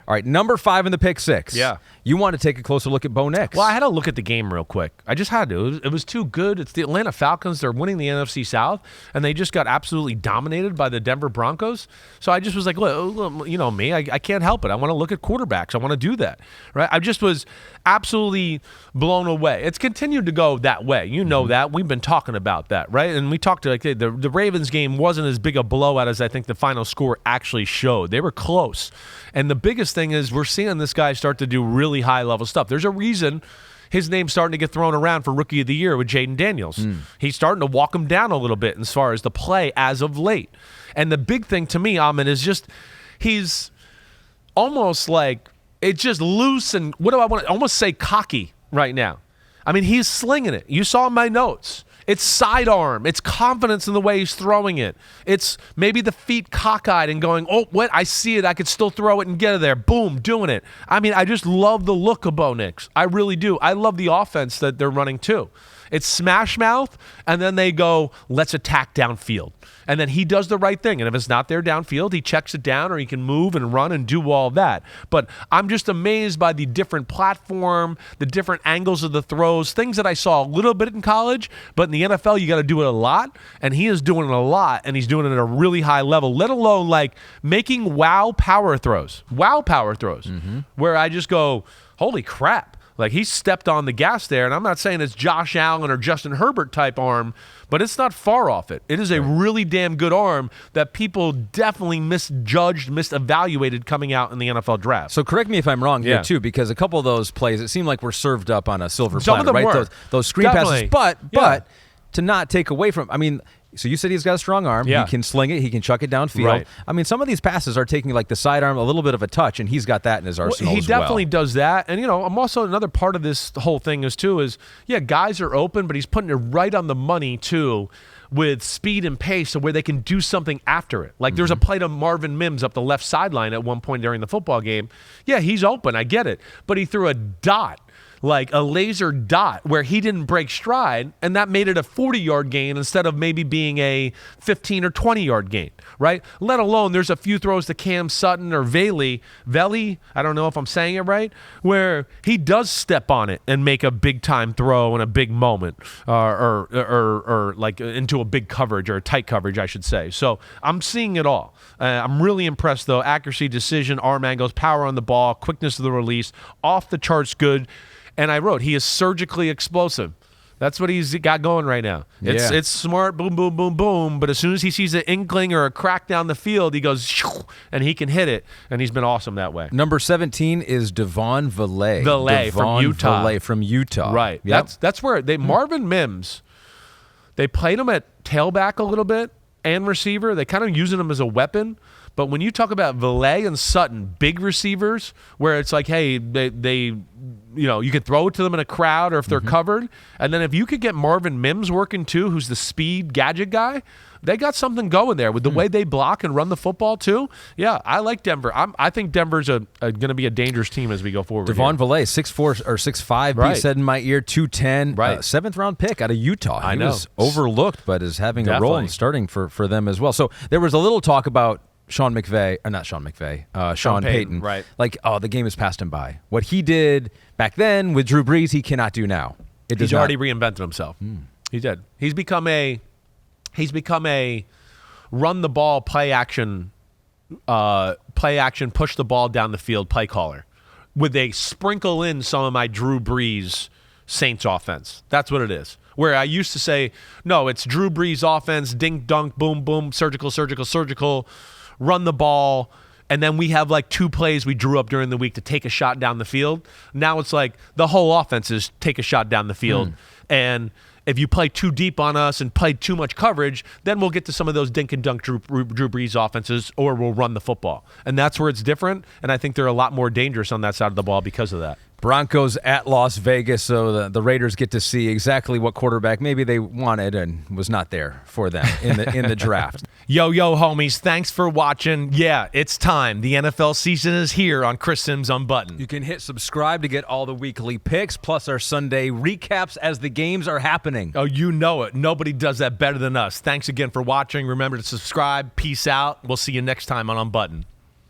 All right, number 5 in the pick 6. Yeah. You want to take a closer look at Bo Nix. Well, I had to look at the game real quick. I just had to. It was too good. It's the Atlanta Falcons. They're winning the NFC South, and they just got absolutely dominated by the Denver Broncos. So I just was like, well, you know me. I can't help it. I want to look at quarterbacks. I want to do that. Right? I just was absolutely blown away. It's continued to go that way. You know that. We've been talking about that, right? And we talked to like the Ravens game wasn't as big a blowout as I think the final score actually showed. They were close. And the biggest thing is we're seeing this guy start to do really high-level stuff. There's a reason his name's starting to get thrown around for Rookie of the Year with Jaden Daniels. He's starting to walk him down a little bit as far as the play as of late. And the big thing to me, Ahmed, is just he's almost like it's just loose and what do I want to almost say cocky right now. I mean, he's slinging it. You saw my notes. It's sidearm. It's confidence in the way he's throwing it. It's maybe the feet cockeyed and going, oh, what? I see it. I could still throw it and get it there. Boom, doing it. I mean, I just love the look of Bo Nix. I really do. I love the offense that they're running too. It's smash mouth, and then they go, let's attack downfield. And then he does the right thing. And if it's not there downfield, he checks it down or he can move and run and do all that. But I'm just amazed by the different platform, the different angles of the throws, things that I saw a little bit in college, but in the NFL, you got to do it a lot. And he is doing it a lot, and he's doing it at a really high level, let alone like making wow power throws, where I just go, holy crap. Like, he stepped on the gas there, and I'm not saying it's Josh Allen or Justin Herbert type arm, but it's not far off it. It is a really damn good arm that people definitely misjudged, misevaluated coming out in the NFL draft. So correct me if I'm wrong here, too, because a couple of those plays, it seemed like were served up on a silver Some platter, of them right? were. Those screen passes. But to not take away from, I mean, so you said he's got a strong arm. Yeah. He can sling it. He can chuck it downfield. Right. I mean, some of these passes are taking like the sidearm, a little bit of a touch, and he's got that in his arsenal He definitely does that. And, you know, I'm also another part of this whole thing is, guys are open, but he's putting it right on the money, too, with speed and pace so where they can do something after it. Like there's a play to Marvin Mims up the left sideline at one point during the football game. Yeah, he's open. I get it. But he threw a dot. Like a laser dot where he didn't break stride, and that made it a 40-yard gain instead of maybe being a 15 or 20-yard gain, right? Let alone there's a few throws to Cam Sutton or Veli, I don't know if I'm saying it right, where he does step on it and make a big-time throw in a big moment or like into a big coverage or a tight coverage, I should say. So I'm seeing it all. I'm really impressed, though. Accuracy, decision, arm angles, power on the ball, quickness of the release, off the charts good. And I wrote, he is surgically explosive. That's what he's got going right now. It's smart, boom, boom, boom, boom. But as soon as he sees an inkling or a crack down the field, he goes, shoo, and he can hit it. And he's been awesome that way. Number 17 is Devon Villay. From Utah. Right. Yep. That's where Marvin Mims, they played him at tailback a little bit and receiver. They kind of using him as a weapon. But when you talk about Villay and Sutton, big receivers, where it's like, hey, they you could throw it to them in a crowd or if they're covered. And then if you could get Marvin Mims working too, who's the speed gadget guy, they got something going there with the way they block and run the football too. Yeah, I like Denver. I think Denver's going to be a dangerous team as we go forward. Devon Villay, 6'4" or 6'5", right. said in my ear, 210. Right. 7th round pick out of Utah. I know. He was overlooked, but is having a role and starting for them as well. So there was a little talk about Sean Payton. Right. Like, the game has passed him by. What he did back then with Drew Brees, he cannot do now. He's already reinvented himself. He did. He's become a run the ball, play action, push the ball down the field play caller with a sprinkle in some of my Drew Brees Saints offense. That's what it is. Where I used to say, no, it's Drew Brees offense, dink, dunk, boom, boom, surgical, run the ball, and then we have like 2 plays we drew up during the week to take a shot down the field. Now it's like the whole offense is take a shot down the field. And if you play too deep on us and play too much coverage, then we'll get to some of those dink and dunk Drew Brees offenses, or we'll run the football. And that's where it's different, and I think they're a lot more dangerous on that side of the ball because of that. Broncos at Las Vegas, so the Raiders get to see exactly what quarterback maybe they wanted and was not there for them in the draft. Yo, homies, thanks for watching. Yeah, it's time. The NFL season is here on Chris Simms Unbuttoned. You can hit subscribe to get all the weekly picks, plus our Sunday recaps as the games are happening. Oh, you know it. Nobody does that better than us. Thanks again for watching. Remember to subscribe. Peace out. We'll see you next time on Unbuttoned.